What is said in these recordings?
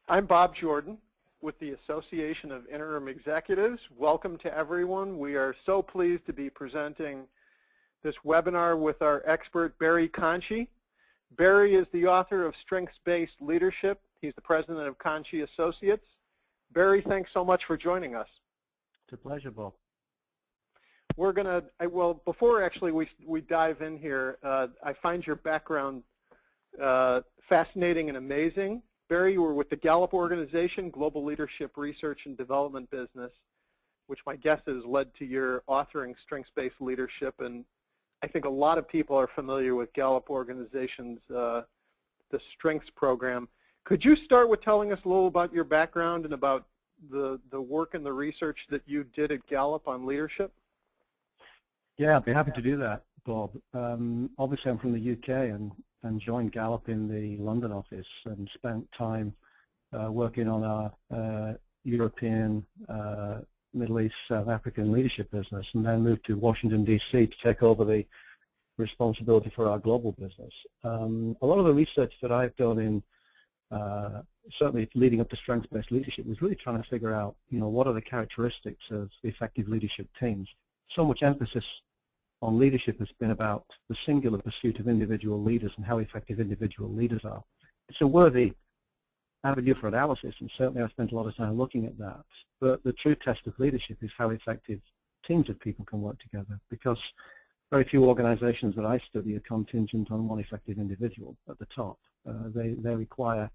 I'm Bob Jordan with the Association of Interim Executives. Welcome to everyone. We are so pleased to be presenting this webinar with our expert, Barrie Conchie. Barrie is the author of Strengths-Based Leadership. He's the president of Conchie Associates. Barrie, thanks so much for joining us. It's a pleasure, Bob. We're going to, well, before actually we dive in here, I find your background fascinating and amazing. Barrie, you were with the Gallup organization, Global Leadership Research and Development Business, which my guess is led to your authoring Strengths-Based Leadership. And I think a lot of people are familiar with Gallup organization's the Strengths program. Could you start with telling us a little about your background and about the work and the research that you did at Gallup on leadership? Yeah, I'd be happy to do that, Bob. Obviously, I'm from the UK and joined Gallup in the London office and spent time working on our European, Middle East, South African leadership business, and then moved to Washington, D.C. to take over the responsibility for our global business. A lot of the research that I've done in certainly leading up to strengths-based leadership was really trying to figure out, what are the characteristics of effective leadership teams. So much emphasis on leadership has been about the singular pursuit of individual leaders and how effective individual leaders are. It's a worthy avenue for analysis, and certainly I spent a lot of time looking at that. But the true test of leadership is how effective teams of people can work together, because very few organizations that I study are contingent on one effective individual at the top. They require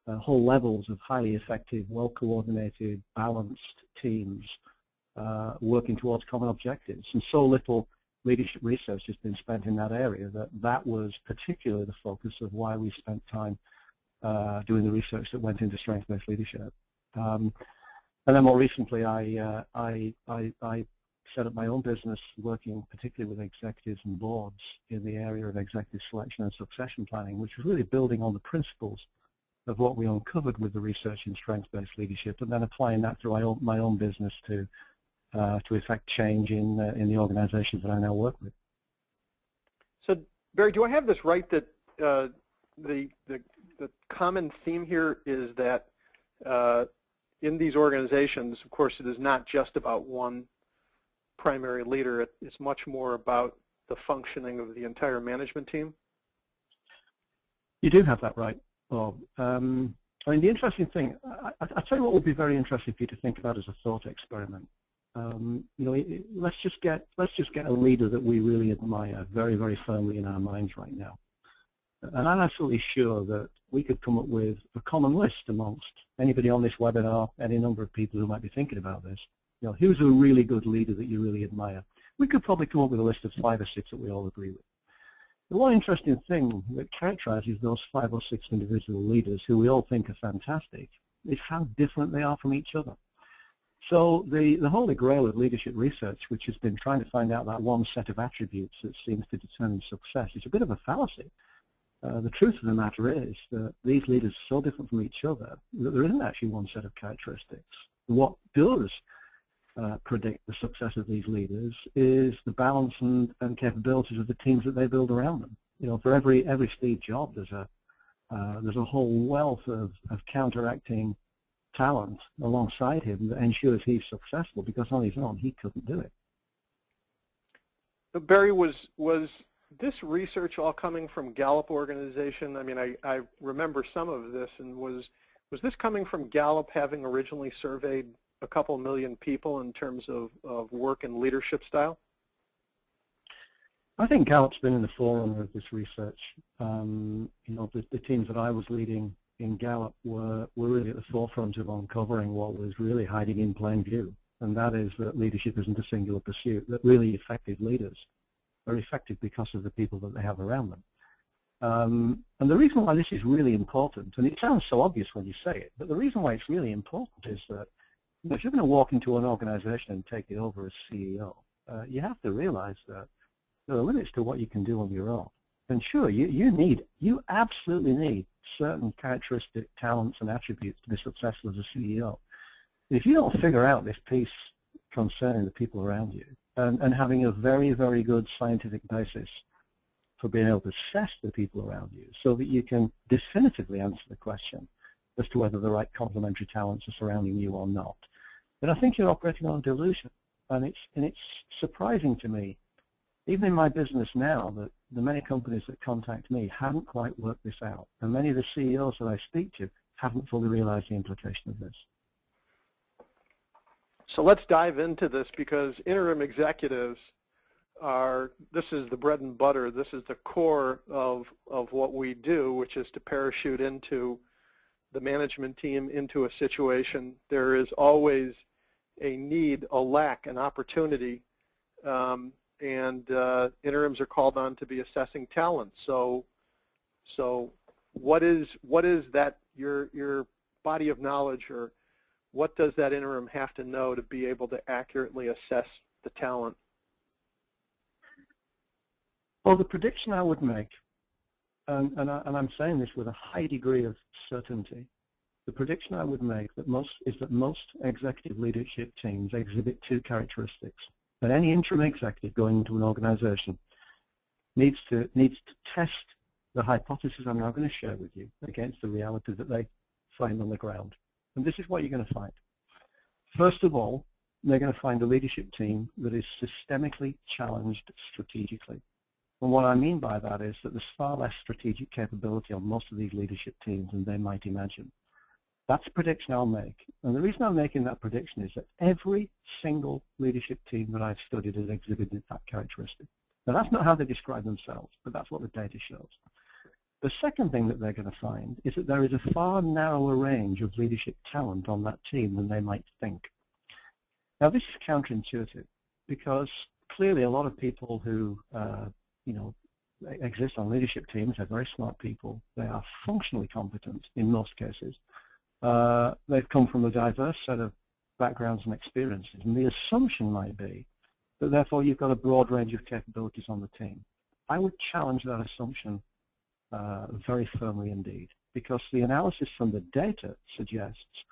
whole levels of highly effective, well-coordinated, balanced teams working towards common objectives. And so little leadership research has been spent in that area that was particularly the focus of why we spent time doing the research that went into strengths-based leadership. And then more recently, I set up my own business working particularly with executives and boards in the area of executive selection and succession planning, which was really building on the principles of what we uncovered with the research in strengths-based leadership, and then applying that through my own business to effect change in the organizations that I now work with. So, Barrie, do I have this right that the common theme here is that in these organizations, of course, it is not just about one primary leader. It's much more about the functioning of the entire management team? You do have that right, Bob. I mean, the interesting thing, I'll tell you what would be very interesting for you to think about as a thought experiment. Let's just get a leader that we really admire very, very firmly in our minds right now. And I'm absolutely sure that we could come up with a common list amongst anybody on this webinar, any number of people who might be thinking about this. Who's a really good leader that you really admire? We could probably come up with a list of 5 or 6 that we all agree with. The one interesting thing that characterizes those 5 or 6 individual leaders who we all think are fantastic is how different they are from each other. So the holy grail of leadership research, which has been trying to find out that one set of attributes that seems to determine success, is a bit of a fallacy. The truth of the matter is that these leaders are so different from each other that there isn't actually one set of characteristics. What does predict the success of these leaders is the balance and capabilities of the teams that they build around them. For every Steve Jobs, there's a whole wealth of counteracting talent alongside him that ensures he's successful, because on his own he couldn't do it. But Barrie, was this research all coming from Gallup organization? I mean, I remember some of this, and was this coming from Gallup having originally surveyed a couple million people in terms of work and leadership style? I think Gallup's been in the forerunner of this research. The teams that I was leading in Gallup were really at the forefront of uncovering what was really hiding in plain view, and that is that leadership isn't a singular pursuit, that really effective leaders are effective because of the people that they have around them. And the reason why this is really important, and it sounds so obvious when you say it, but the reason why it's really important is that if you're going to walk into an organization and take it over as CEO, you have to realize that there are limits to what you can do on your own. And sure, you absolutely need certain characteristic talents and attributes to be successful as a CEO. If you don't figure out this piece concerning the people around you and having a very, very good scientific basis for being able to assess the people around you so that you can definitively answer the question, as to whether the right complementary talents are surrounding you or not. But I think you're operating on a delusion, and it's surprising to me, even in my business now, that the many companies that contact me haven't quite worked this out, and many of the CEOs that I speak to haven't fully realized the implication of this. So let's dive into this, because interim executives this is the bread and butter, this is the core of what we do, which is to parachute into the management team into a situation. There is always a need, a lack, an opportunity, and interims are called on to be assessing talent. So what is that, your body of knowledge, or what does that interim have to know to be able to accurately assess the talent? Well, the prediction I would make, and I'm saying this with a high degree of certainty, the prediction I would make is that most executive leadership teams exhibit two characteristics. That any interim executive going into an organization needs to test the hypothesis I'm now going to share with you against the reality that they find on the ground. And this is what you're going to find. First of all, they're going to find a leadership team that is systemically challenged strategically. And what I mean by that is that there's far less strategic capability on most of these leadership teams than they might imagine. That's a prediction I'll make. And the reason I'm making that prediction is that every single leadership team that I've studied has exhibited that characteristic. Now, that's not how they describe themselves, but that's what the data shows. The second thing that they're going to find is that there is a far narrower range of leadership talent on that team than they might think. Now, this is counterintuitive, because clearly a lot of people who exist on leadership teams are very smart people. They are functionally competent in most cases. They've come from a diverse set of backgrounds and experiences, and the assumption might be that therefore you've got a broad range of capabilities on the team. I would challenge that assumption very firmly indeed, because the analysis from the data suggests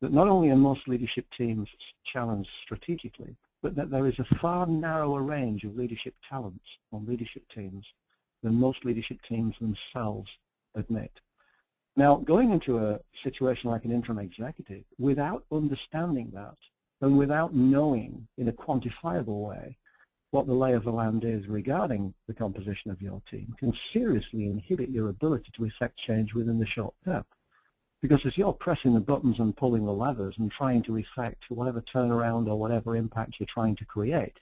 that not only are most leadership teams challenged strategically, but that there is a far narrower range of leadership talents on leadership teams than most leadership teams themselves admit. Now, going into a situation like an interim executive without understanding that, and without knowing in a quantifiable way what the lay of the land is regarding the composition of your team, can seriously inhibit your ability to effect change within the short term. Because as you're pressing the buttons and pulling the levers and trying to effect whatever turnaround or whatever impact you're trying to create,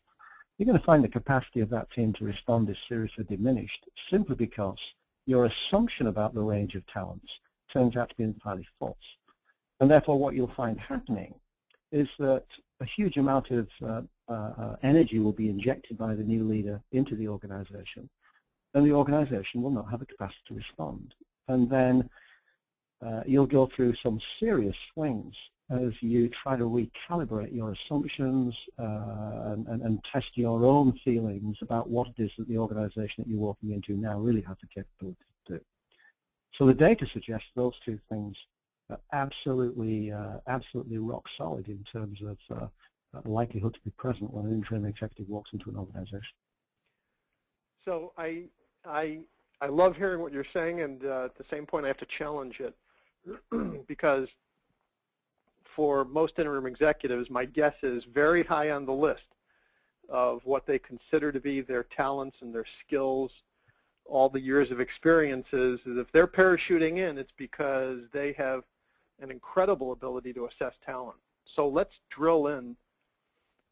you're going to find the capacity of that team to respond is seriously diminished, simply because your assumption about the range of talents turns out to be entirely false. And therefore what you'll find happening is that a huge amount of energy will be injected by the new leader into the organization, and the organization will not have the capacity to respond. And then you'll go through some serious swings as you try to recalibrate your assumptions and test your own feelings about what it is that the organization that you're walking into now really has the capability to do. So the data suggests those two things are absolutely rock solid in terms of likelihood to be present when an interim executive walks into an organization. So I love hearing what you're saying, and at the same point I have to challenge it. Because for most interim executives, my guess is very high on the list of what they consider to be their talents and their skills, all the years of experiences, is if they're parachuting in, it's because they have an incredible ability to assess talent. So let's drill in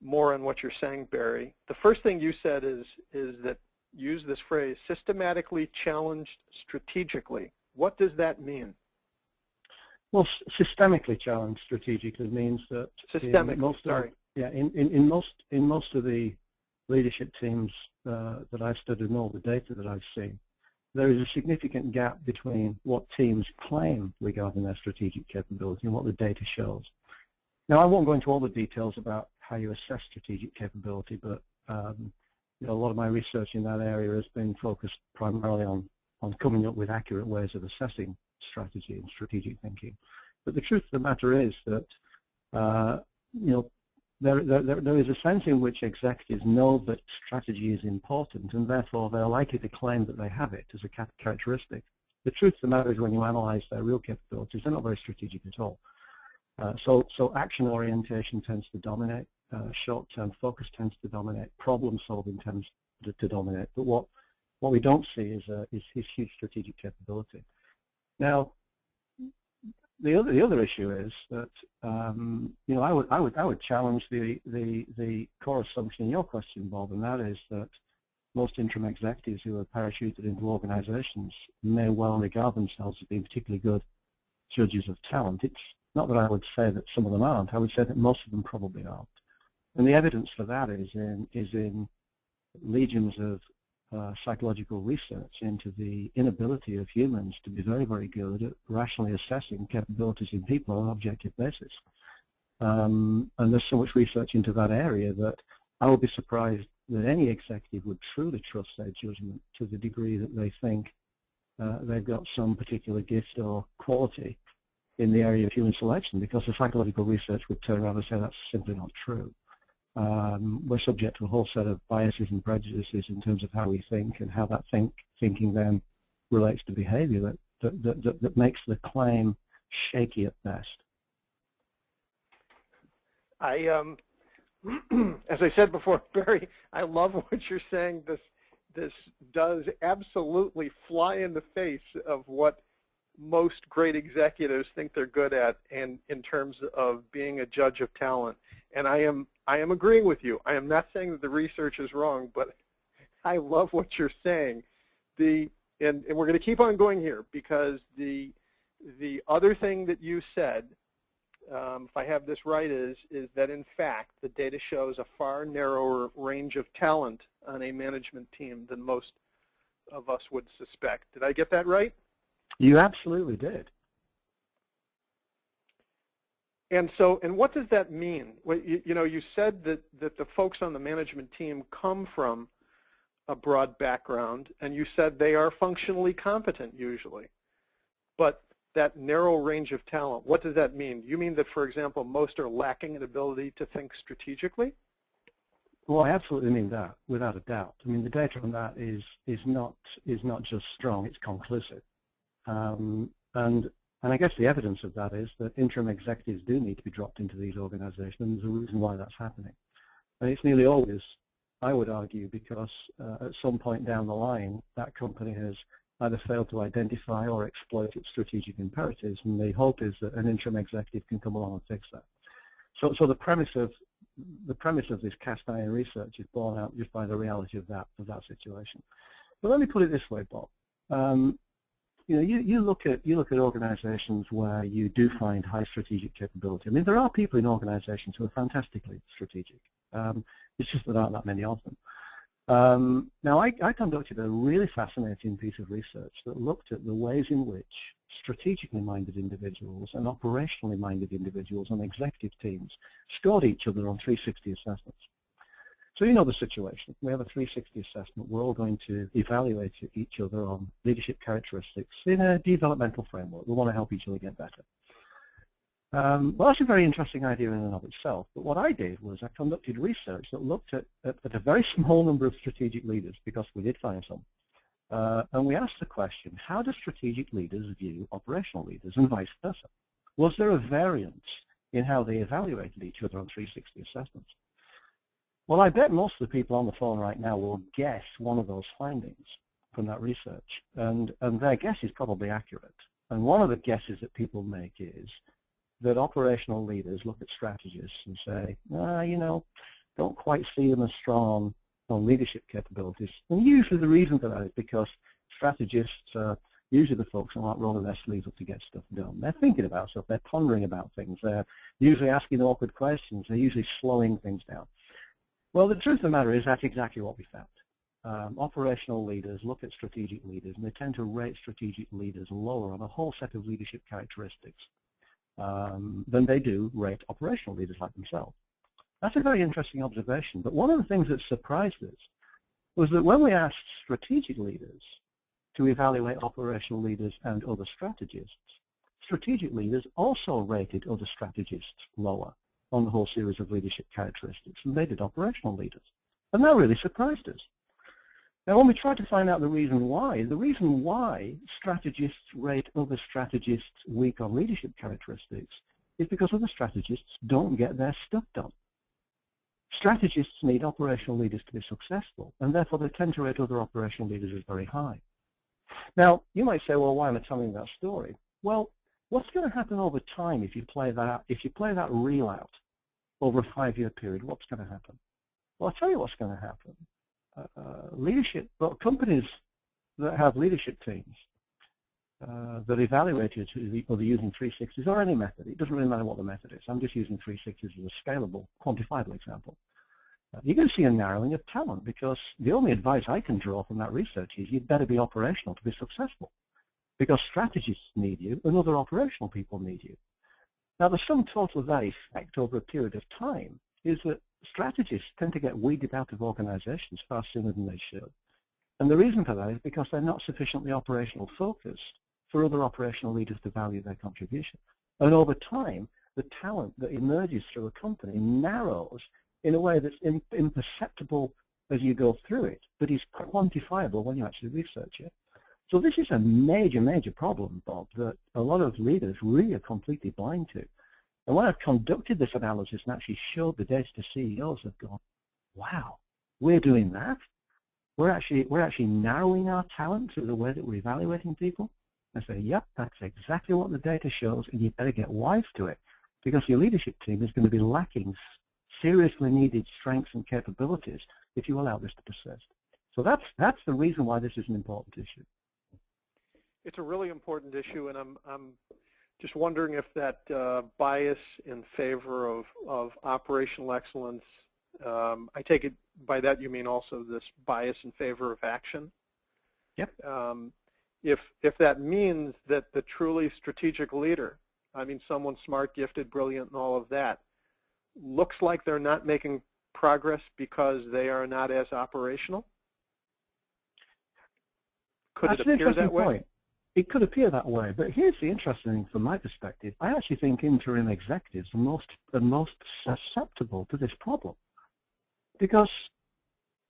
more on what you're saying, Barrie. The first thing you said is that, use this phrase, systematically challenged strategically. What does that mean? Well, systemically challenged strategically means that in most of the leadership teams that I've studied and all the data that I've seen, there is a significant gap between what teams claim regarding their strategic capability and what the data shows. Now, I won't go into all the details about how you assess strategic capability, but a lot of my research in that area has been focused primarily on coming up with accurate ways of assessing strategy and strategic thinking. But the truth of the matter is that there is a sense in which executives know that strategy is important, and therefore they're likely to claim that they have it as a characteristic. the truth of the matter is when you analyze their real capabilities, they're not very strategic at all. So action orientation tends to dominate, short-term focus tends to dominate, problem solving tends to dominate. But what we don't see is huge strategic capability. Now, the other issue is that you know, I would challenge the core assumption in your question, Bob, and that is that most interim executives who are parachuted into organizations may well regard themselves as being particularly good judges of talent. It's not that I would say that some of them aren't. I would say that most of them probably aren't. And the evidence for that is in legions of psychological research into the inability of humans to be very, very good at rationally assessing capabilities in people on an objective basis. And there's so much research into that area that I would be surprised that any executive would truly trust their judgment to the degree that they think they've got some particular gift or quality in the area of human selection, because the psychological research would turn around and say that's simply not true. We're subject to a whole set of biases and prejudices in terms of how we think and how that thinking then relates to behavior that makes the claim shaky at best. As I said before, Barry, I love what you're saying. This does absolutely fly in the face of what most great executives think they're good at, and in terms of being a judge of talent. And I am agreeing with you. I am not saying that the research is wrong, but I love what you're saying. And we're going to keep on going here, because the other thing that you said, if I have this right, is that in fact the data shows a far narrower range of talent on a management team than most of us would suspect. Did I get that right? You absolutely did. And so, and what does that mean? You know, you said that the folks on the management team come from a broad background, and you said they are functionally competent usually. But that narrow range of talent, what does that mean? You mean that, for example, most are lacking an ability to think strategically? Well, I absolutely mean that, without a doubt. I mean, the data on that is not just strong; it's conclusive. And I guess the evidence of that is that interim executives do need to be dropped into these organizations, and there's a reason why that's happening. And it's nearly always, I would argue, because at some point down the line, that company has either failed to identify or exploit its strategic imperatives, and the hope is that an interim executive can come along and fix that. So the premise of this cast iron research is borne out just by the reality of that situation. But let me put it this way, Bob. You know, you look at organizations where you do find high strategic capability. I mean, there are people in organizations who are fantastically strategic. It's just that there aren't that many of them. Now, I conducted a really fascinating piece of research that looked at the ways in which strategically minded individuals and operationally minded individuals on executive teams scored each other on 360 assessments. So you know the situation. We have a 360 assessment. We're all going to evaluate each other on leadership characteristics in a developmental framework. We want to help each other get better. Well, that's a very interesting idea in and of itself. But what I did was I conducted research that looked at a very small number of strategic leaders, because we did find some. And we asked the question, how do strategic leaders view operational leaders and vice versa? Was there a variance in how they evaluated each other on 360 assessments? Well, I bet most of the people on the phone right now will guess one of those findings from that research, and their guess is probably accurate. And one of the guesses that people make is that operational leaders look at strategists and say, you know, don't quite see them as strong on leadership capabilities. And usually the reason for that is because strategists are usually the folks who aren't rolling their sleeves up to get stuff done. They're thinking about stuff. They're pondering about things. They're usually asking awkward questions. They're usually slowing things down. Well, the truth of the matter is that's exactly what we found. Operational leaders look at strategic leaders, and they tend to rate strategic leaders lower on a whole set of leadership characteristics than they do rate operational leaders like themselves. That's a very interesting observation, but one of the things that surprised us was that when we asked strategic leaders to evaluate operational leaders and other strategists, strategic leaders also rated other strategists lower on the whole series of leadership characteristics than they did operational leaders. And that really surprised us. Now, when we try to find out the reason why strategists rate other strategists weak on leadership characteristics is because other strategists don't get their stuff done. Strategists need operational leaders to be successful, and therefore they tend to rate other operational leaders as very high. Now, you might say, well, why am I telling that story? Well, what's going to happen over time if you play that reel out over a 5-year period? What's going to happen? Well, I'll tell you what's going to happen. Companies that have leadership teams that evaluate it, whether using 360s or any method, it doesn't really matter what the method is. I'm just using 360s as a scalable, quantifiable example. You're going to see a narrowing of talent, because the only advice I can draw from that research is you'd better be operational to be successful, because strategists need you and other operational people need you. Now, the sum total of that effect over a period of time is that strategists tend to get weeded out of organizations far sooner than they should. And the reason for that is because they're not sufficiently operational focused for other operational leaders to value their contribution. And over time, the talent that emerges through a company narrows in a way that's imperceptible as you go through it, but is quantifiable when you actually research it. So this is a major, major problem, Bob, that a lot of leaders really are completely blind to. And when I've conducted this analysis and actually showed the data to CEOs, they've gone, wow, we're doing that? We're actually narrowing our talent through the way that we're evaluating people? I say, yep, that's exactly what the data shows, and you better get wise to it, because your leadership team is going to be lacking seriously needed strengths and capabilities if you allow this to persist. So that's the reason why this is an important issue. It's a really important issue, and I'm just wondering if that bias in favor of operational excellence, I take it by that you mean also this bias in favor of action? Yep. If that means that the truly strategic leader, I mean someone smart, gifted, brilliant, and all of that, looks like they're not making progress because they are not as operational? Could it appear that way? Point. It could appear that way, but here's the interesting thing from my perspective. I actually think interim executives are most susceptible to this problem, because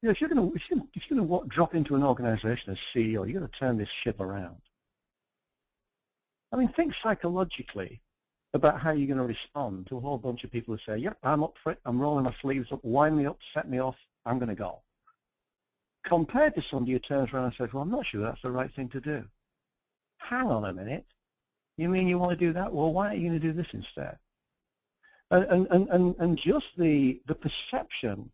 if you're going to drop into an organization as CEO, you're going to turn this ship around. I mean, think psychologically about how you're going to respond to a whole bunch of people who say, yep, I'm up for it, I'm rolling my sleeves up, wind me up, set me off, I'm going to go. Compared to somebody who turns around and says, well, I'm not sure that's the right thing to do. Hang on a minute. You mean you want to do that? Well, why aren't you going to do this instead? And just the perception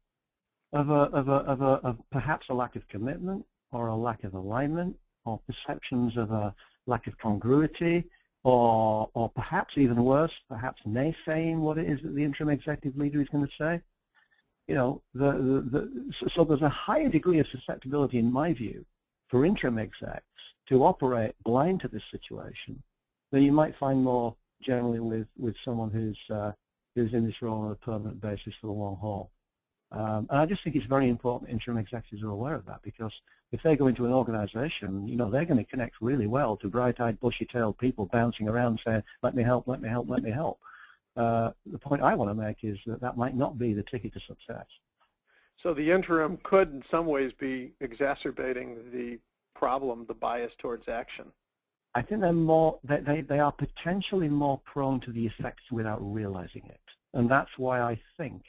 of perhaps a lack of commitment, or a lack of alignment, or perceptions of a lack of congruity, or perhaps even worse, perhaps naysaying what it is that the interim executive leader is going to say. You know, so there's a higher degree of susceptibility, in my view, for interim execs to operate blind to this situation than you might find more generally with someone who's in this role on a permanent basis for the long haul. And I just think it's very important interim executives are aware of that, because if they go into an organization, you know, they're going to connect really well to bright-eyed, bushy-tailed people bouncing around saying, let me help, let me help, let me help. The point I want to make is that that might not be the ticket to success. So the interim could in some ways be exacerbating the problem, the bias towards action. I think they're more, they are potentially more prone to the effects without realizing it. And that's why I think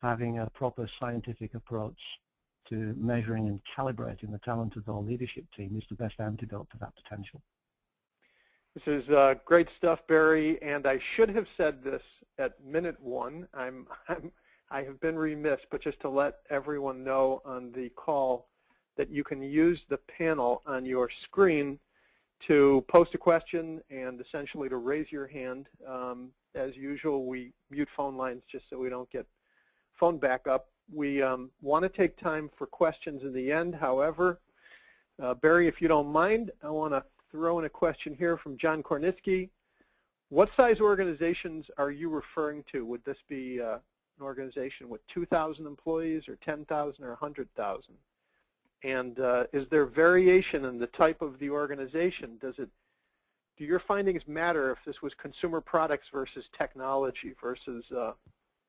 having a proper scientific approach to measuring and calibrating the talent of our leadership team is the best antidote to that potential. This is great stuff, Barrie, and I should have said this at minute 1. I have been remiss, but just to let everyone know on the call that you can use the panel on your screen to post a question and essentially to raise your hand. As usual, we mute phone lines just so we don't get phone backup. We want to take time for questions in the end. However, Barrie, if you don't mind, I want to throw in a question here from John Kornitzky. What size organizations are you referring to? Would this be an organization with 2,000 employees or 10,000 or 100,000? And is there variation in the type of the organization? Do your findings matter if this was consumer products versus technology versus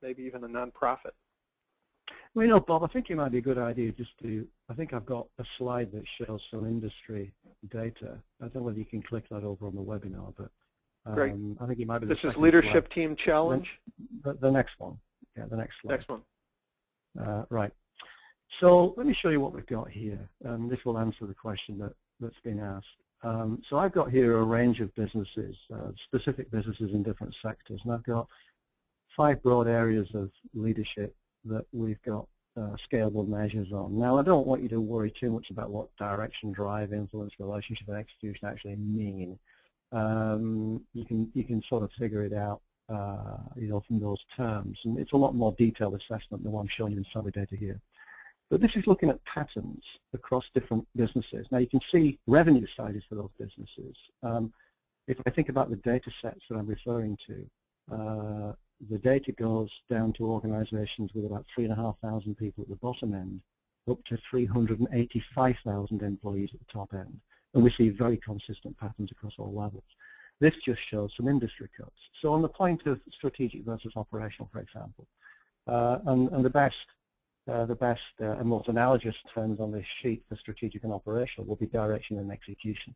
maybe even a nonprofit? Well, you know, Bob, I think it might be a good idea just to, I think I've got a slide that shows some industry data. I don't know whether you can click that over on the webinar, but Great. I think it might be This the is second Leadership slide. Team Challenge? The next one. Yeah, the next slide. Next one. Right. So let me show you what we've got here, and this will answer the question that's been asked. So I've got here a range of businesses, specific businesses in different sectors, and I've got 5 broad areas of leadership that we've got scalable measures on. Now, I don't want you to worry too much about what direction, drive, influence, relationship, and execution actually mean. You can sort of figure it out, you know, from those terms, and it's a lot more detailed assessment than what I'm showing you in summary data here. But this is looking at patterns across different businesses. Now, you can see revenue sizes for those businesses. If I think about the data sets that I'm referring to, the data goes down to organizations with about 3,500 people at the bottom end, up to 385,000 employees at the top end. And we see very consistent patterns across all levels. This just shows some industry codes. So on the point of strategic versus operational, for example, and the best and most analogous terms on this sheet for strategic and operational will be direction and execution.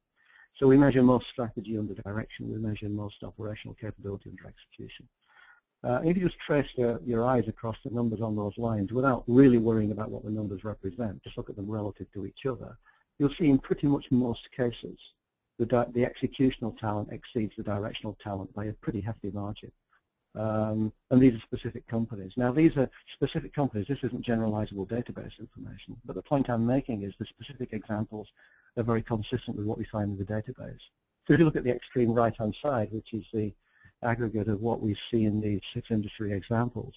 So we measure most strategy under direction, we measure most operational capability under execution. If you just trace your eyes across the numbers on those lines without really worrying about what the numbers represent, just look at them relative to each other, you'll see in pretty much most cases the executional talent exceeds the directional talent by a pretty hefty margin. And these are specific companies. Now, these are specific companies. This isn't generalizable database information, but the point I'm making is the specific examples are very consistent with what we find in the database. So if you look at the extreme right-hand side, which is the aggregate of what we see in these 6 industry examples,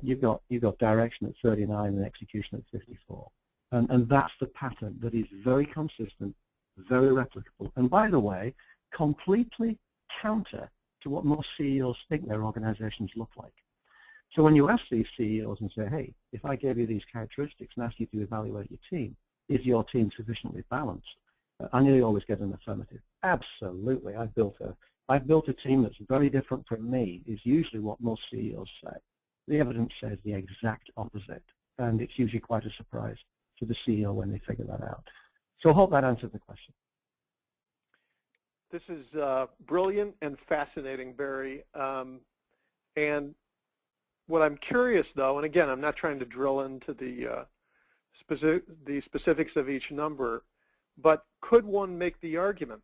you've got direction at 39 and execution at 54. And that's the pattern that is very consistent, very replicable, and by the way, completely counter to what most CEOs think their organizations look like. So when you ask these CEOs and say, hey, if I gave you these characteristics and asked you to evaluate your team, is your team sufficiently balanced? I nearly always get an affirmative. Absolutely. I've built a team that's very different from me, is usually what most CEOs say. The evidence says the exact opposite, and it's usually quite a surprise to the CEO when they figure that out. So I hope that answers the question. This is brilliant and fascinating, Barrie. And what I'm curious, though, and again, I'm not trying to drill into the specifics of each number, but could one make the argument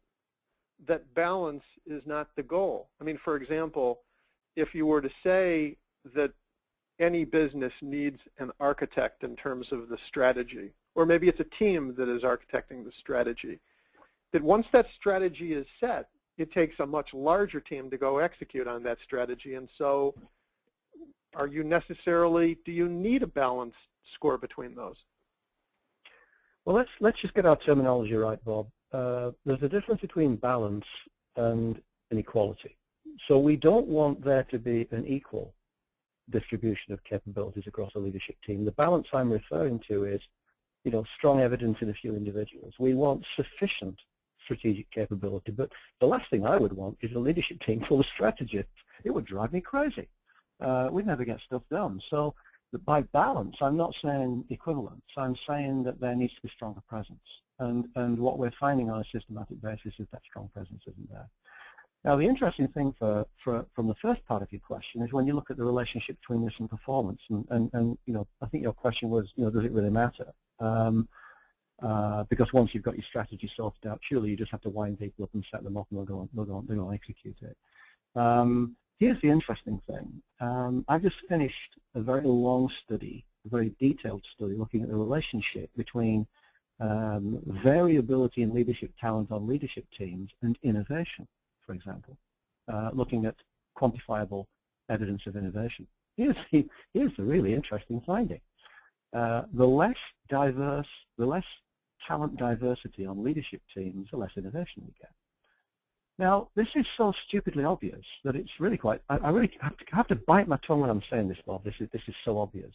that balance is not the goal? I mean, for example, if you were to say that any business needs an architect in terms of the strategy, or maybe it's a team that is architecting the strategy, that once that strategy is set, it takes a much larger team to go execute on that strategy. And so do you need a balanced score between those? Well, let's just get our terminology right, Bob. There's a difference between balance and inequality. So we don't want there to be an equal distribution of capabilities across a leadership team. The balance I'm referring to is, you know, strong evidence in a few individuals. We want sufficient strategic capability, but the last thing I would want is a leadership team full of strategists. It would drive me crazy. We'd never get stuff done. So by balance, I'm not saying equivalence. I'm saying that there needs to be stronger presence. And what we're finding on a systematic basis is that strong presence isn't there. Now, the interesting thing from the first part of your question is when you look at the relationship between this and performance, and you know, I think your question was, you know, does it really matter? Because once you've got your strategy sorted out, surely you just have to wind people up and set them up, and they'll go on execute it. Here's the interesting thing. I've just finished a very long study, a very detailed study, looking at the relationship between variability in leadership talent on leadership teams and innovation, for example, looking at quantifiable evidence of innovation. Here's the really interesting finding. The less talent diversity on leadership teams, the less innovation we get. Now, this is so stupidly obvious that it's really quite, I really have to bite my tongue when I'm saying this, Bob. This is so obvious.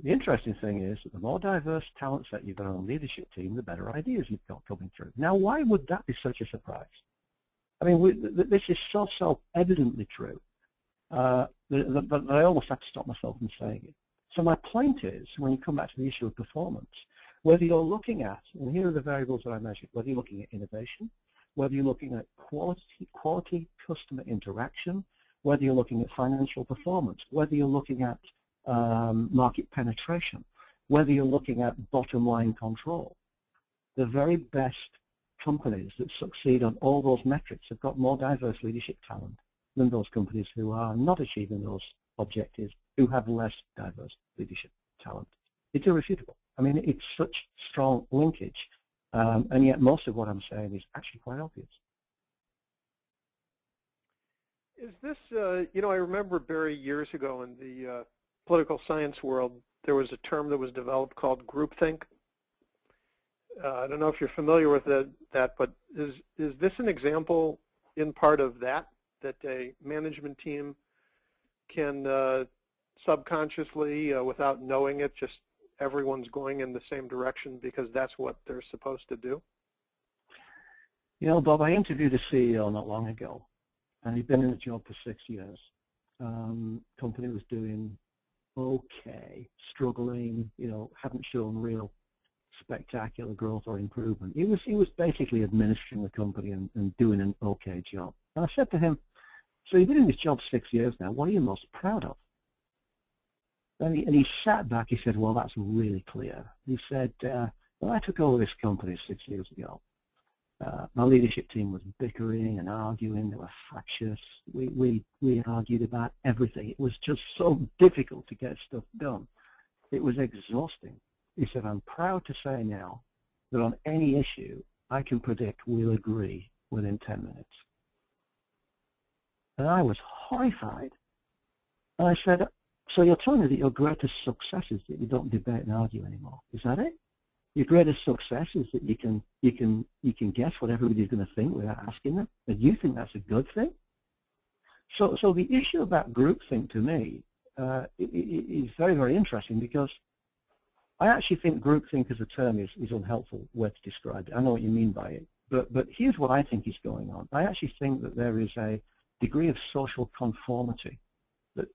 The interesting thing is that the more diverse talent set you've got on a leadership team, the better ideas you've got coming through. Now, why would that be such a surprise? I mean, this is so self-evidently true that I almost have to stop myself from saying it. So my point is, when you come back to the issue of performance, whether you're looking at, and here are the variables that I measured, whether you're looking at innovation, whether you're looking at quality customer interaction, whether you're looking at financial performance, whether you're looking at market penetration, whether you're looking at bottom line control, the very best companies that succeed on all those metrics have got more diverse leadership talent than those companies who are not achieving those objectives, who have less diverse leadership talent. It's irrefutable. I mean, it's such strong linkage, and yet most of what I'm saying is actually quite obvious. Is this, you know, I remember, Barrie, years ago in the political science world, there was a term that was developed called groupthink. I don't know if you're familiar with that, but is this an example in part of that a management team can subconsciously, without knowing it, just everyone's going in the same direction because that's what they're supposed to do? You know, Bob, I interviewed a CEO not long ago, and he'd been in the job for 6 years. Company was doing okay, struggling, you know, hadn't shown real spectacular growth or improvement. He was basically administering the company and doing an okay job. And I said to him, so you've been in this job 6 years now, what are you most proud of? And he sat back, he said, well, that's really clear. He said, when I took over this company 6 years ago, my leadership team was bickering and arguing, they were fractious, we argued about everything. It was just so difficult to get stuff done. It was exhausting. He said, I'm proud to say now that on any issue, I can predict we'll agree within 10 minutes. And I was horrified. And I said, so you're telling me that your greatest success is that you don't debate and argue anymore. Is that it? Your greatest success is that you can guess what everybody's going to think without asking them, and you think that's a good thing? So the issue about groupthink to me is very, very interesting, because I actually think groupthink as a term is unhelpful way to describe it. I know what you mean by it, but here's what I think is going on. I actually think that there is a degree of social conformity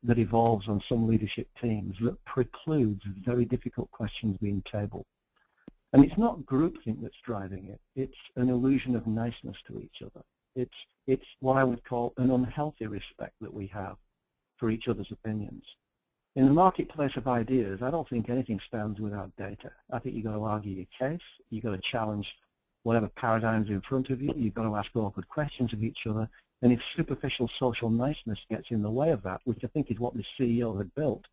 that evolves on some leadership teams that precludes very difficult questions being tabled. And it's not groupthink that's driving it. It's an illusion of niceness to each other. It's what I would call an unhealthy respect that we have for each other's opinions. In the marketplace of ideas, I don't think anything stands without data. I think you've got to argue your case. You've got to challenge whatever paradigms in front of you. You've got to ask awkward questions of each other. And if superficial social niceness gets in the way of that, which I think is what this CEO had built,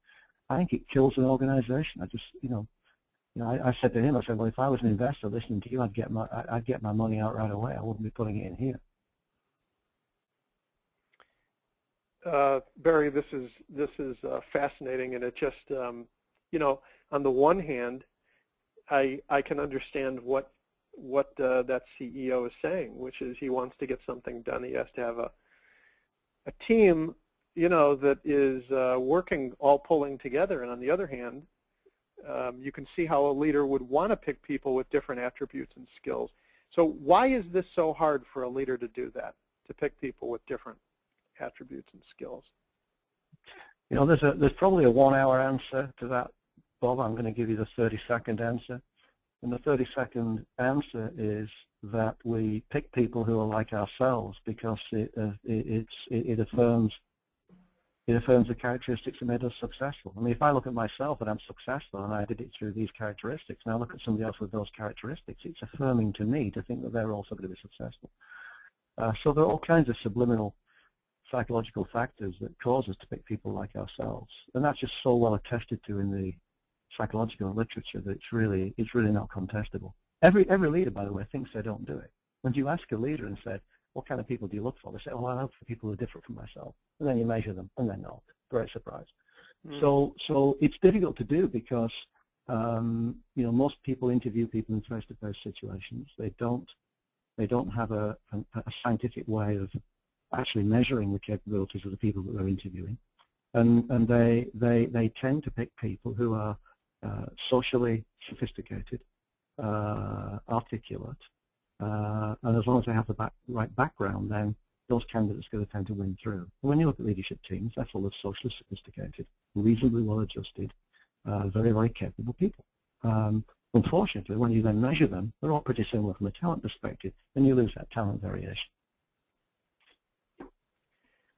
I think it kills an organization. I said to him, I said, well, if I was an investor listening to you, I'd get my money out right away. I wouldn't be putting it in here. Barrie, this is fascinating, and it just, you know, on the one hand, I can understand what that CEO is saying, which is he wants to get something done. He has to have a team, you know, that is working, all pulling together. And on the other hand, you can see how a leader would want to pick people with different attributes and skills. So why is this so hard for a leader to do that, to pick people with different attributes and skills? You know, there's probably a 1 hour answer to that, Bob. I'm going to give you the 30-second answer. And the 30-second answer is that we pick people who are like ourselves because it affirms the characteristics that made us successful. I mean, if I look at myself and I'm successful and I did it through these characteristics, and I look at somebody else with those characteristics, it's affirming to me to think that they're also going to be successful. So there are all kinds of subliminal psychological factors that cause us to pick people like ourselves, and that's just so well attested to in the psychological literature that it's really not contestable. Every leader, by the way, thinks they don't do it. When you ask a leader and say, what kind of people do you look for? They say, oh, I look for people who are different from myself. And then you measure them, and they're not. Great surprise. So it's difficult to do because you know, most people interview people in face-to-face situations. They don't have a scientific way of actually measuring the capabilities of the people that they're interviewing, and they tend to pick people who are socially sophisticated, articulate, and as long as they have the right background, then those candidates are going to tend to win through. And when you look at leadership teams, they're full of socially sophisticated, reasonably well adjusted, very, very capable people. Unfortunately, when you then measure them, they're all pretty similar from a talent perspective, and you lose that talent variation.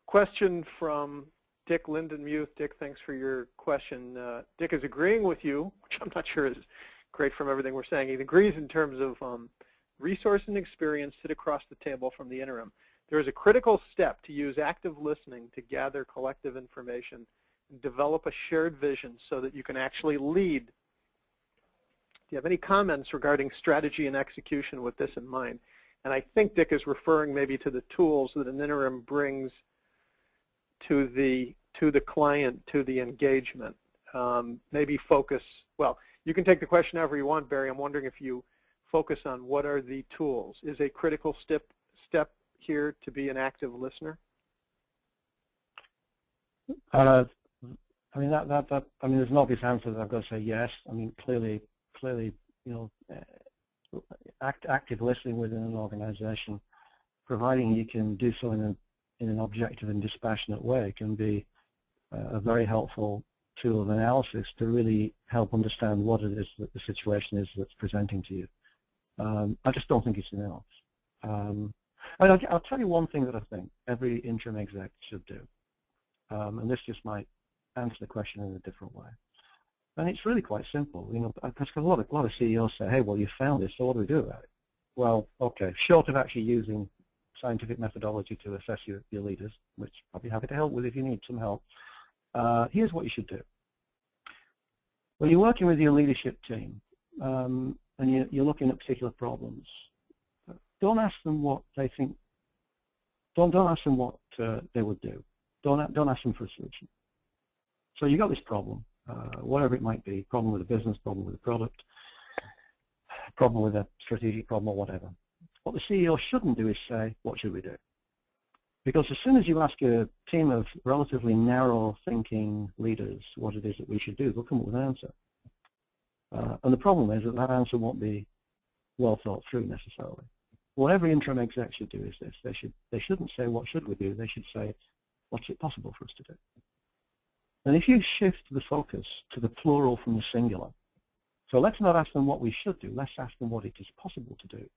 Question from Dick Lindenmuth. Dick, thanks for your question. Dick is agreeing with you, which I'm not sure is great from everything we're saying. He agrees in terms of resource and experience sit across the table from the interim. There is a critical step to use active listening to gather collective information and develop a shared vision so that you can actually lead. Do you have any comments regarding strategy and execution with this in mind? And I think Dick is referring maybe to the tools that an interim brings to the client, to the engagement. Maybe focus, well, you can take the question however you want, Barrie. I'm wondering if you focus on what are the tools. Is a critical step here to be an active listener? I mean, there's an obvious answer that I've got to say yes. I mean, clearly, active listening within an organization, providing you can do so in an objective and dispassionate way, can be a very helpful tool of analysis to really help understand what it is that the situation is that's presenting to you. I just don't think it's enough. I'll tell you one thing that I think every interim exec should do, and this just might answer the question in a different way. And it's really quite simple, because a lot of CEOs say, hey, well, you found this, so what do we do about it? Well, okay, short of actually using scientific methodology to assess your leaders, which I'll be happy to help with if you need some help, here's what you should do. When you're working with your leadership team and you're looking at particular problems, don't ask them what they think. Don't ask them what they would do. Don't ask them for a solution. So you got this problem, whatever it might be, problem with a business, problem with a product, problem with a strategic problem or whatever. What the CEO shouldn't do is say, what should we do? Because as soon as you ask a team of relatively narrow thinking leaders what it is that we should do, they'll come up with an answer. And the problem is that that answer won't be well thought through necessarily. What every interim exec should do is this. They shouldn't say, what should we do? They should say, what's it possible for us to do? And if you shift the focus to the plural from the singular, so let's not ask them what we should do, let's ask them what it is possible to do,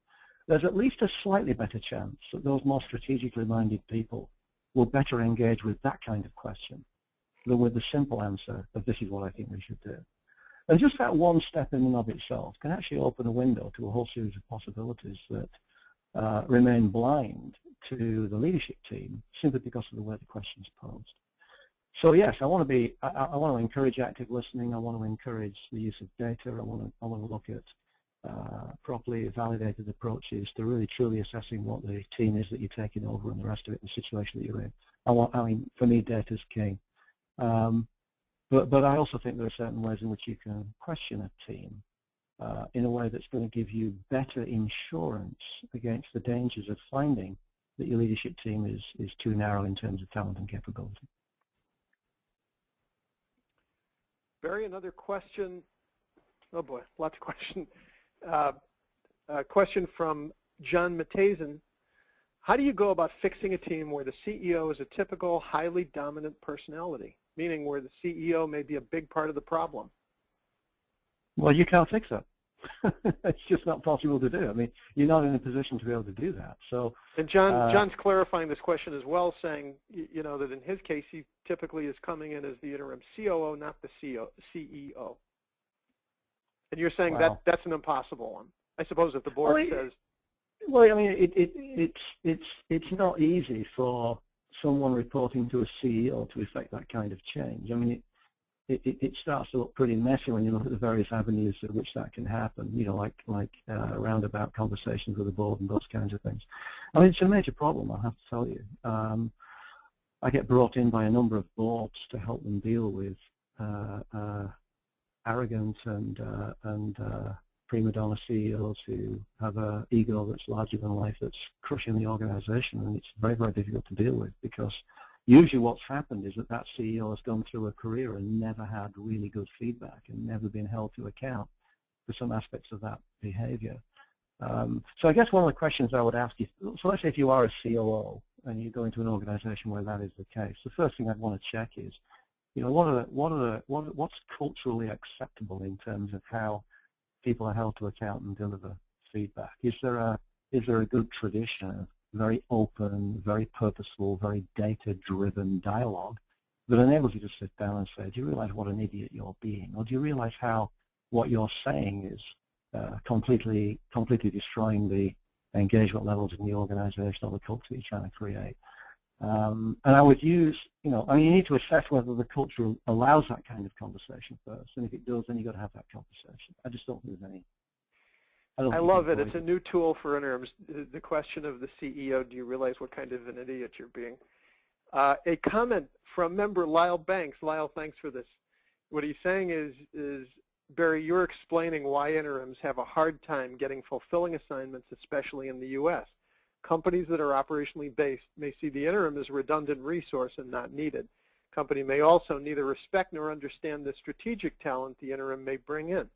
there's at least a slightly better chance that those more strategically minded people will better engage with that kind of question than with the simple answer of this is what I think we should do. And just that one step in and of itself can actually open a window to a whole series of possibilities that remain blind to the leadership team simply because of the way the question is posed. So yes, I want to encourage active listening. I want to encourage the use of data. I want to look at properly validated approaches to really truly assessing what the team is that you're taking over and the rest of it, the situation that you're in. I mean, for me, data is king. But I also think there are certain ways in which you can question a team in a way that's going to give you better insurance against the dangers of finding that your leadership team is too narrow in terms of talent and capability. Barrie, another question. Oh boy, lots of questions. A question from John Matazin. How do you go about fixing a team where the CEO is a typical highly dominant personality, meaning where the CEO may be a big part of the problem? Well, you can't fix that. It's just not possible to do. I mean, you're not in a position to be able to do that. So, and John's clarifying this question as well, saying, that in his case, he typically is coming in as the interim COO, not the CEO. And you're saying that's an impossible one. I suppose if the board says. Well, I mean, it's not easy for someone reporting to a CEO to effect that kind of change. I mean, it starts to look pretty messy when you look at the various avenues through which that can happen, like roundabout conversations with the board and those kinds of things. I mean, it's a major problem, I have to tell you. I get brought in by a number of boards to help them deal with arrogant and prima donna CEOs who have an ego that's larger than life, that's crushing the organization, and it's very, very difficult to deal with because usually what's happened is that CEO has gone through a career and never had really good feedback and never been held to account for some aspects of that behavior. So I guess one of the questions I would ask you, so let's say if you are a COO and you go into an organization where that is the case, the first thing I'd want to check is what's culturally acceptable in terms of how people are held to account and deliver feedback? Is there a good tradition of very open, very purposeful, very data-driven dialogue that enables you to sit down and say, do you realize what an idiot you're being? Or do you realize how what you're saying is completely destroying the engagement levels in the organization or the culture you're trying to create? And I would use, you need to assess whether the culture allows that kind of conversation first. And if it does, then you've got to have that conversation. I just don't think there's any. I love it. It's a new tool for interims. The question of the CEO, do you realize what kind of an idiot you're being? A comment from member Lyle Banks. Lyle, thanks for this. What he's saying is, Barrie, you're explaining why interims have a hard time getting fulfilling assignments, especially in the U.S. Companies that are operationally based may see the interim as a redundant resource and not needed. Company may also neither respect nor understand the strategic talent the interim may bring in.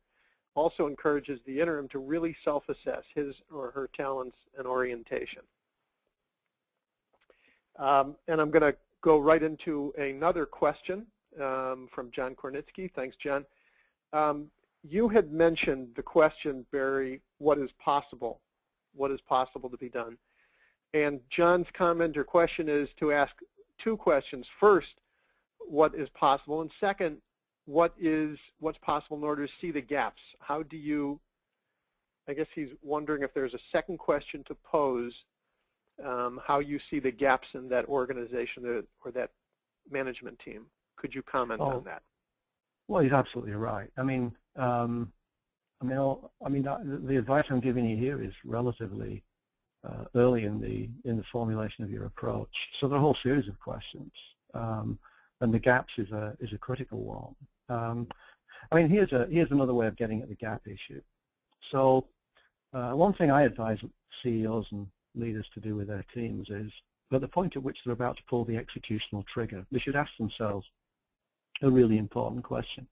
Also encourages the interim to really self-assess his or her talents and orientation. And I'm going to go right into another question from John Kornitsky. Thanks, John. You had mentioned the question, Barrie, what is possible? What is possible to be done? And John's comment or question is to ask two questions. First, what is possible? And second, what's possible in order to see the gaps? How do you, I guess he's wondering if there's a second question to pose, how you see the gaps in that organization or that management team. Could you comment on that? Well, he's absolutely right. The advice I'm giving you here is relatively early in the formulation of your approach. So there are a whole series of questions, and the gaps is a critical one. Here's another way of getting at the gap issue. So one thing I advise CEOs and leaders to do with their teams is, at the point at which they're about to pull the executional trigger, they should ask themselves a really important question.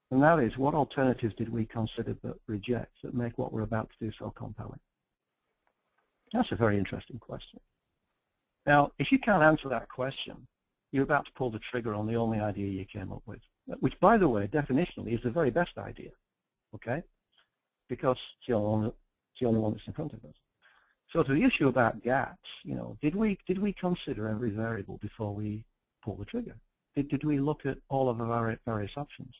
And that is, what alternatives did we consider but reject that make what we're about to do so compelling? That's a very interesting question. Now, if you can't answer that question, you're about to pull the trigger on the only idea you came up with, which, by the way, definitionally is the very best idea, okay? Because it's the only one that's in front of us. So to the issue about gaps, did we consider every variable before we pull the trigger? Did we look at all of our various options?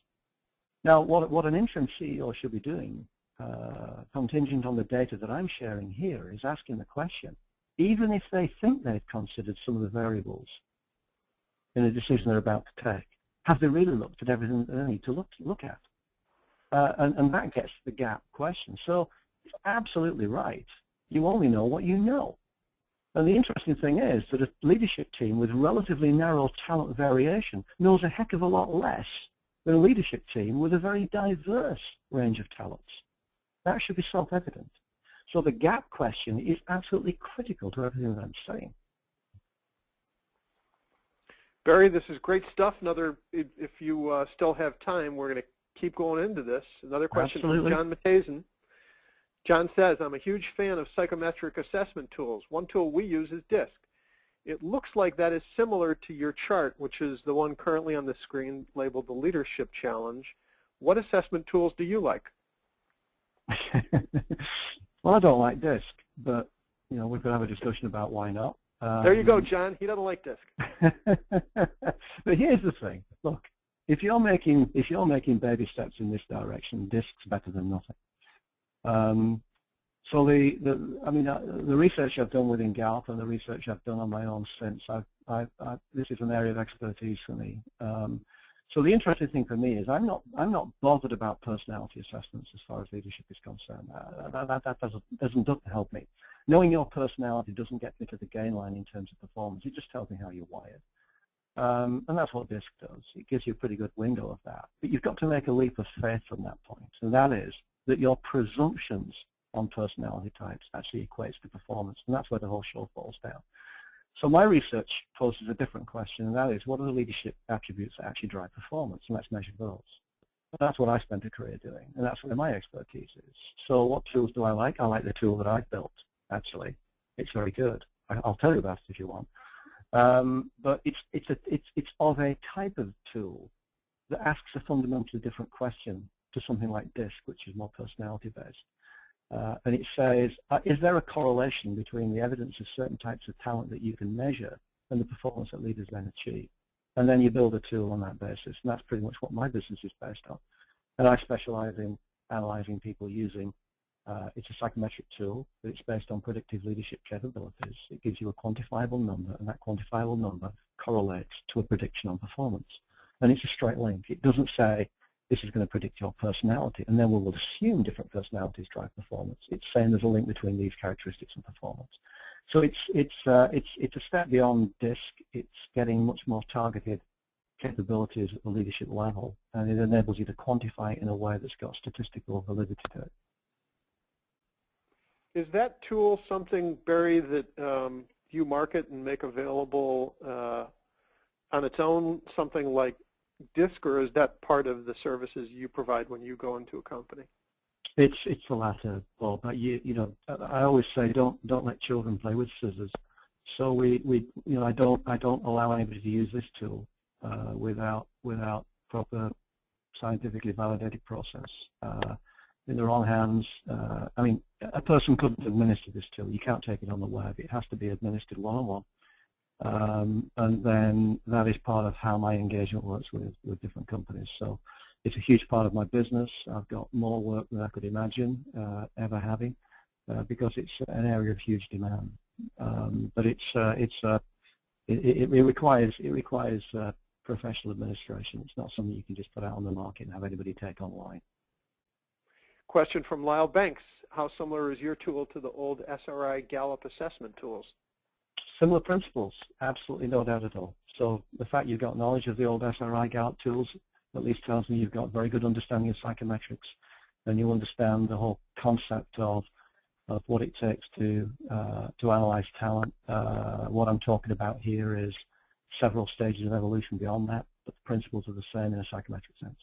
Now, what an interim CEO should be doing, contingent on the data that I'm sharing here, is asking the question, even if they think they've considered some of the variables in the decision they're about to take, have they really looked at everything that they need to look at? And that gets the gap question. So it's absolutely right. You only know what you know. And the interesting thing is that a leadership team with relatively narrow talent variation knows a heck of a lot less than a leadership team with a very diverse range of talents. That should be self-evident. So the gap question is absolutely critical to everything that I'm saying. Barrie, this is great stuff. If you still have time, we're going to keep going into this. Another question from John Matazin. John says, I'm a huge fan of psychometric assessment tools. One tool we use is DISC. It looks like that is similar to your chart, which is the one currently on the screen labeled the Leadership Challenge. What assessment tools do you like? Well, I don't like DISC, but we could have a discussion about why not. There you go, John. He doesn't like DISC. But here's the thing. Look, if you're making baby steps in this direction, DISC's better than nothing. So the research I've done within Gallup and the research I've done on my own since, this is an area of expertise for me. So the interesting thing for me is I'm not bothered about personality assessments as far as leadership is concerned. That doesn't help me. Knowing your personality doesn't get me to the gain line in terms of performance. It just tells me how you're wired. And that's what DISC does. It gives you a pretty good window of that. But you've got to make a leap of faith from that point. And that is that your presumptions on personality types actually equates to performance. And that's where the whole show falls down. So my research poses a different question, and that is, what are the leadership attributes that actually drive performance? And let's measure those. That's what I spent a career doing, and that's where my expertise is. So what tools do I like? I like the tool that I've built, actually. It's very good. I'll tell you about it if you want. But it's of a type of tool that asks a fundamentally different question to something like DISC, which is more personality-based. And it says, is there a correlation between the evidence of certain types of talent that you can measure and the performance that leaders then achieve? And then you build a tool on that basis, and that's pretty much what my business is based on. And I specialize in analyzing people using, it's a psychometric tool, but it's based on predictive leadership capabilities. It gives you a quantifiable number, and that quantifiable number correlates to a prediction on performance. And it's a straight link. It doesn't say, this is going to predict your personality, and then we will assume different personalities drive performance. It's saying there's a link between these characteristics and performance. So it's a step beyond DISC. It's getting much more targeted capabilities at the leadership level, and it enables you to quantify it in a way that's got statistical validity to it. Is that tool something, Barrie, that you market and make available on its own, something like DISC, or is that part of the services you provide when you go into a company? It's the latter, Bob. You know, I always say don't let children play with scissors. So I don't allow anybody to use this tool without proper scientifically validated process. In the wrong hands, I mean, a person couldn't administer this tool. You can't take it on the web. It has to be administered one-on-one. And then that is part of how my engagement works with different companies. So it's a huge part of my business. I've got more work than I could imagine ever having because it's an area of huge demand. But it requires professional administration. It's not something you can just put out on the market and have anybody take online. Question from Lyle Banks. How similar is your tool to the old SRI Gallup assessment tools? Similar principles, absolutely no doubt at all. So the fact you've got knowledge of the old SRI Gallup tools at least tells me you've got very good understanding of psychometrics, and you understand the whole concept of what it takes to analyze talent. What I'm talking about here is several stages of evolution beyond that, but the principles are the same in a psychometric sense.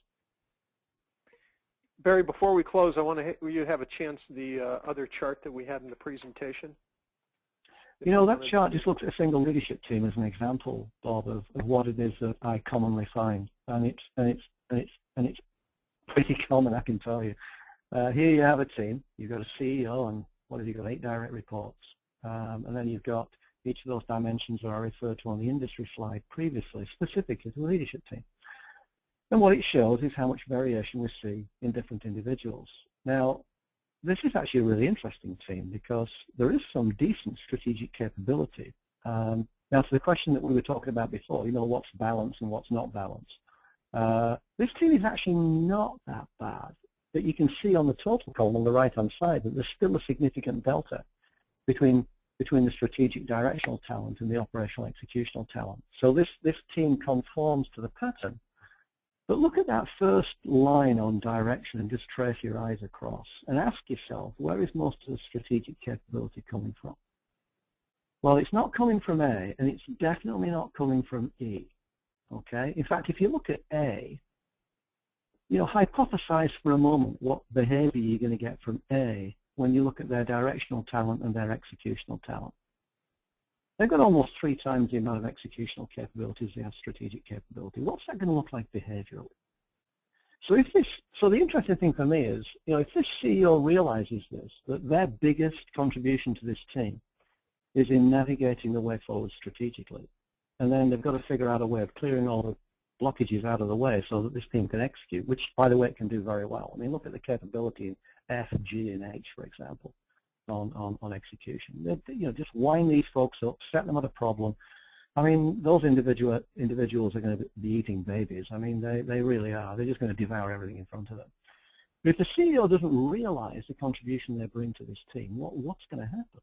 Barrie, before we close, I want you to have a chance the other chart that we had in the presentation. You know, that chart just looks at a single leadership team as an example, Bob, of what it is that I commonly find, and it's pretty common, I can tell you. Here you have a team. You've got a CEO, and what have you got? 8 direct reports, and then you've got each of those dimensions that I referred to on the industry slide previously, specifically to the leadership team. And what it shows is how much variation we see in different individuals. Now, this is actually a really interesting team because there is some decent strategic capability. Now, to the question that we were talking about before, you know, what's balance and what's not balance. This team is actually not that bad. But you can see on the total column on the right-hand side that there's still a significant delta between the strategic directional talent and the operational executional talent. So this team conforms to the pattern. But look at that first line on direction and just trace your eyes across and ask yourself, where is most of the strategic capability coming from? Well, it's not coming from A, and it's definitely not coming from E. Okay? In fact, if you look at A, you know, hypothesize for a moment what behavior you're going to get from A when you look at their directional talent and their executional talent. They've got almost 3 times the amount of executional capabilities they have strategic capability. What's that going to look like behaviorally? So the interesting thing for me is, you know, if this CEO realizes this, that their biggest contribution to this team is in navigating the way forward strategically, and then they've got to figure out a way of clearing all the blockages out of the way so that this team can execute, which, by the way, it can do very well. I mean, look at the capability in F, G, and H, for example. On execution. You know, just wind these folks up, set them at a problem. I mean, those individuals are going to be eating babies. I mean, they really are. They're just going to devour everything in front of them. But if the CEO doesn't realize the contribution they bring to this team, what's going to happen?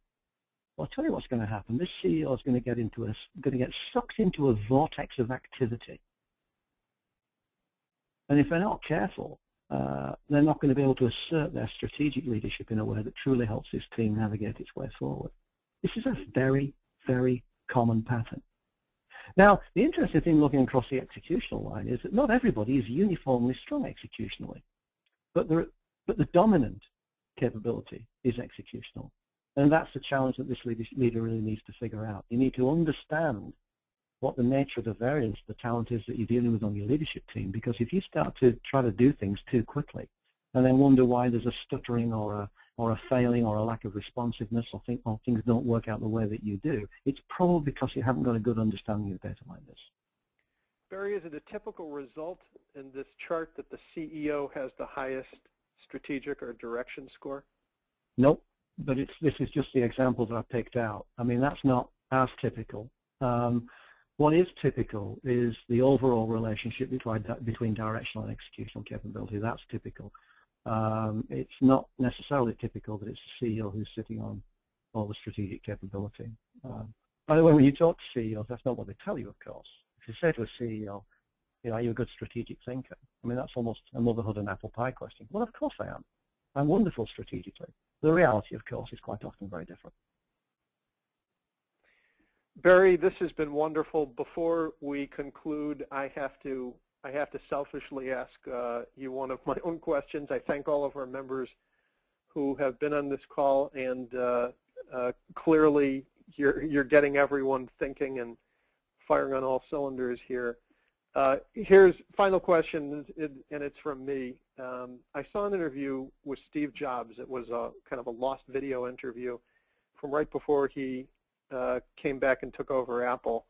Well, I'll tell you what's going to happen. This CEO is going to get sucked into a vortex of activity. And if they're not careful, they're not going to be able to assert their strategic leadership in a way that truly helps this team navigate its way forward. This is a very, very common pattern. Now, the interesting thing looking across the executional line is that not everybody is uniformly strong executionally, but the dominant capability is executional. And that's the challenge that this leader really needs to figure out. You need to understand what the nature of the variance, the talent is that you're dealing with on your leadership team. Because if you start to try to do things too quickly and then wonder why there's a stuttering or a failing or a lack of responsiveness or things don't work out the way that you do, it's probably because you haven't got a good understanding of data like this. Barrie, is it a typical result in this chart that the CEO has the highest strategic or direction score? Nope, but this is just the examples I picked out. I mean, that's not as typical. What is typical is the overall relationship between directional and executional capability. That's typical. It's not necessarily typical that it's the CEO who's sitting on all the strategic capability. By the way, when you talk to CEOs, that's not what they tell you, of course. If you say to a CEO, you know, are you a good strategic thinker? I mean, that's almost a motherhood and apple pie question. Well, of course I am. I'm wonderful strategically. The reality, of course, is quite often very different. Barrie, this has been wonderful. Before we conclude, I have to selfishly ask you one of my own questions. I thank all of our members who have been on this call, and clearly you're getting everyone thinking and firing on all cylinders here. Here's final question, and it's from me. I saw an interview with Steve Jobs. It was a kind of a lost video interview from right before he came back and took over Apple.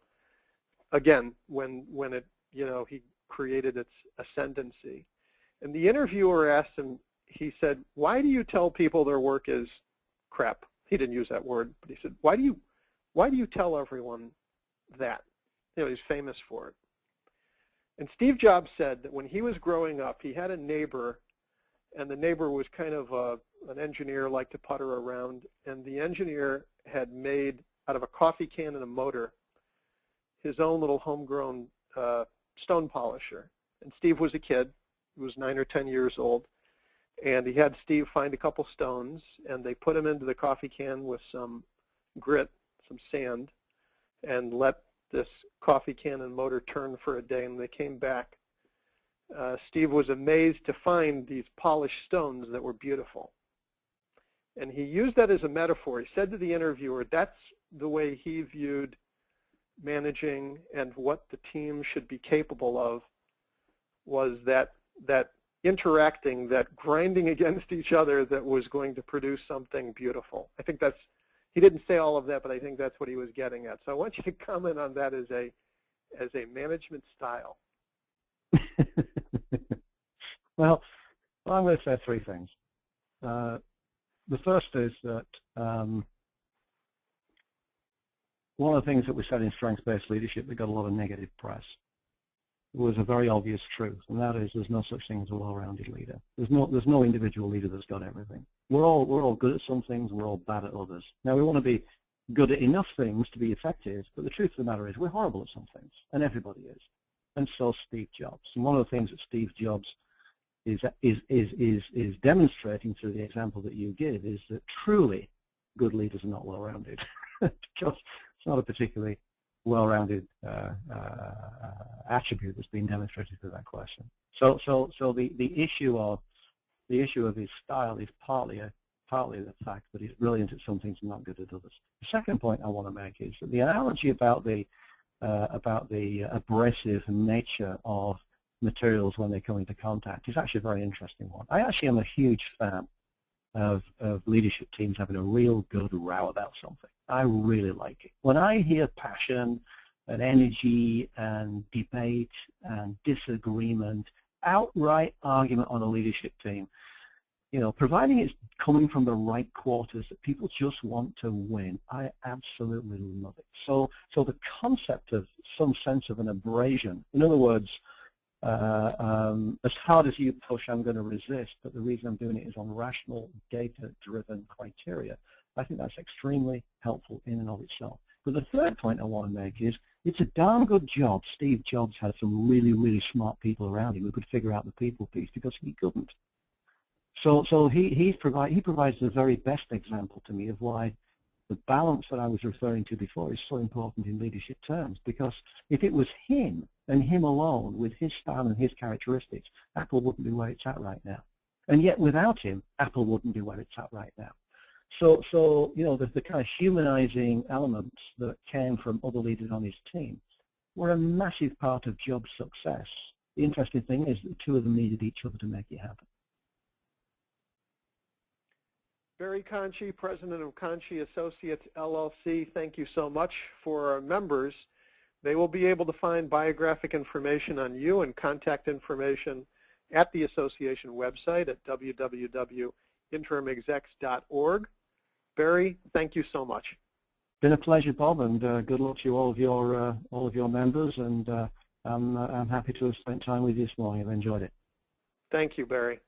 Again, when it, you know, he created its ascendancy. And the interviewer asked him, he said, why do you tell people their work is crap? He didn't use that word, but he said, why do you tell everyone that? You know, he's famous for it. And Steve Jobs said that when he was growing up, he had a neighbor, and the neighbor was kind of an engineer, liked to putter around, and the engineer had made, out of a coffee can and a motor, his own little homegrown stone polisher. And Steve was a kid. He was 9 or 10 years old. And he had Steve find a couple stones, and they put them into the coffee can with some grit, some sand, and let this coffee can and motor turn for a day, and they came back. Steve was amazed to find these polished stones that were beautiful. And he used that as a metaphor. He said to the interviewer, that's the way he viewed managing and what the team should be capable of, was that interacting, that grinding against each other that was going to produce something beautiful. I think that's, he didn't say all of that, but I think that's what he was getting at. So I want you to comment on that as a management style. Well, I'm going to say three things. The first is that one of the things that we said in strengths-based leadership that got a lot of negative press was a very obvious truth, and that is there's no such thing as a well-rounded leader. There's no individual leader that's got everything. We're all good at some things, we're all bad at others. Now we want to be good at enough things to be effective, but the truth of the matter is we're horrible at some things, and everybody is. And so Steve Jobs. And one of the things that Steve Jobs is demonstrating through the example that you give is that truly good leaders are not well-rounded. Because it's not a particularly well-rounded attribute that's been demonstrated through that question. So the issue of his style is partly the fact that he's brilliant at some things and not good at others. The second point I want to make is that the analogy about the abrasive nature of materials when they come into contact is actually a very interesting one. I actually am a huge fan of leadership teams having a real good row about something. I really like it. When I hear passion and energy and debate and disagreement, outright argument on a leadership team, you know, providing it's coming from the right quarters, that people just want to win, I absolutely love it. So the concept of some sense of an abrasion, in other words, as hard as you push, I'm going to resist, but the reason I'm doing it is on rational, data-driven criteria. I think that's extremely helpful in and of itself. But the third point I want to make is it's a darn good job Steve Jobs had some really, really smart people around him who could figure out the people piece, because he couldn't. So he provides the very best example to me of why the balance that I was referring to before is so important in leadership terms, because if it was him and him alone with his style and his characteristics, Apple wouldn't be where it's at right now. And yet without him, Apple wouldn't be where it's at right now. So you know, the kind of humanizing elements that came from other leaders on his team were a massive part of job success. The interesting thing is that the two of them needed each other to make it happen. Barrie Conchie, President of Conchie Associates, LLC, thank you so much. For our members, they will be able to find biographic information on you and contact information at the association website at www.interimexecs.org. Barrie, thank you so much. Been a pleasure, Bob, and good luck to all of your members. And I'm happy to have spent time with you this morning. I've enjoyed it. Thank you, Barrie.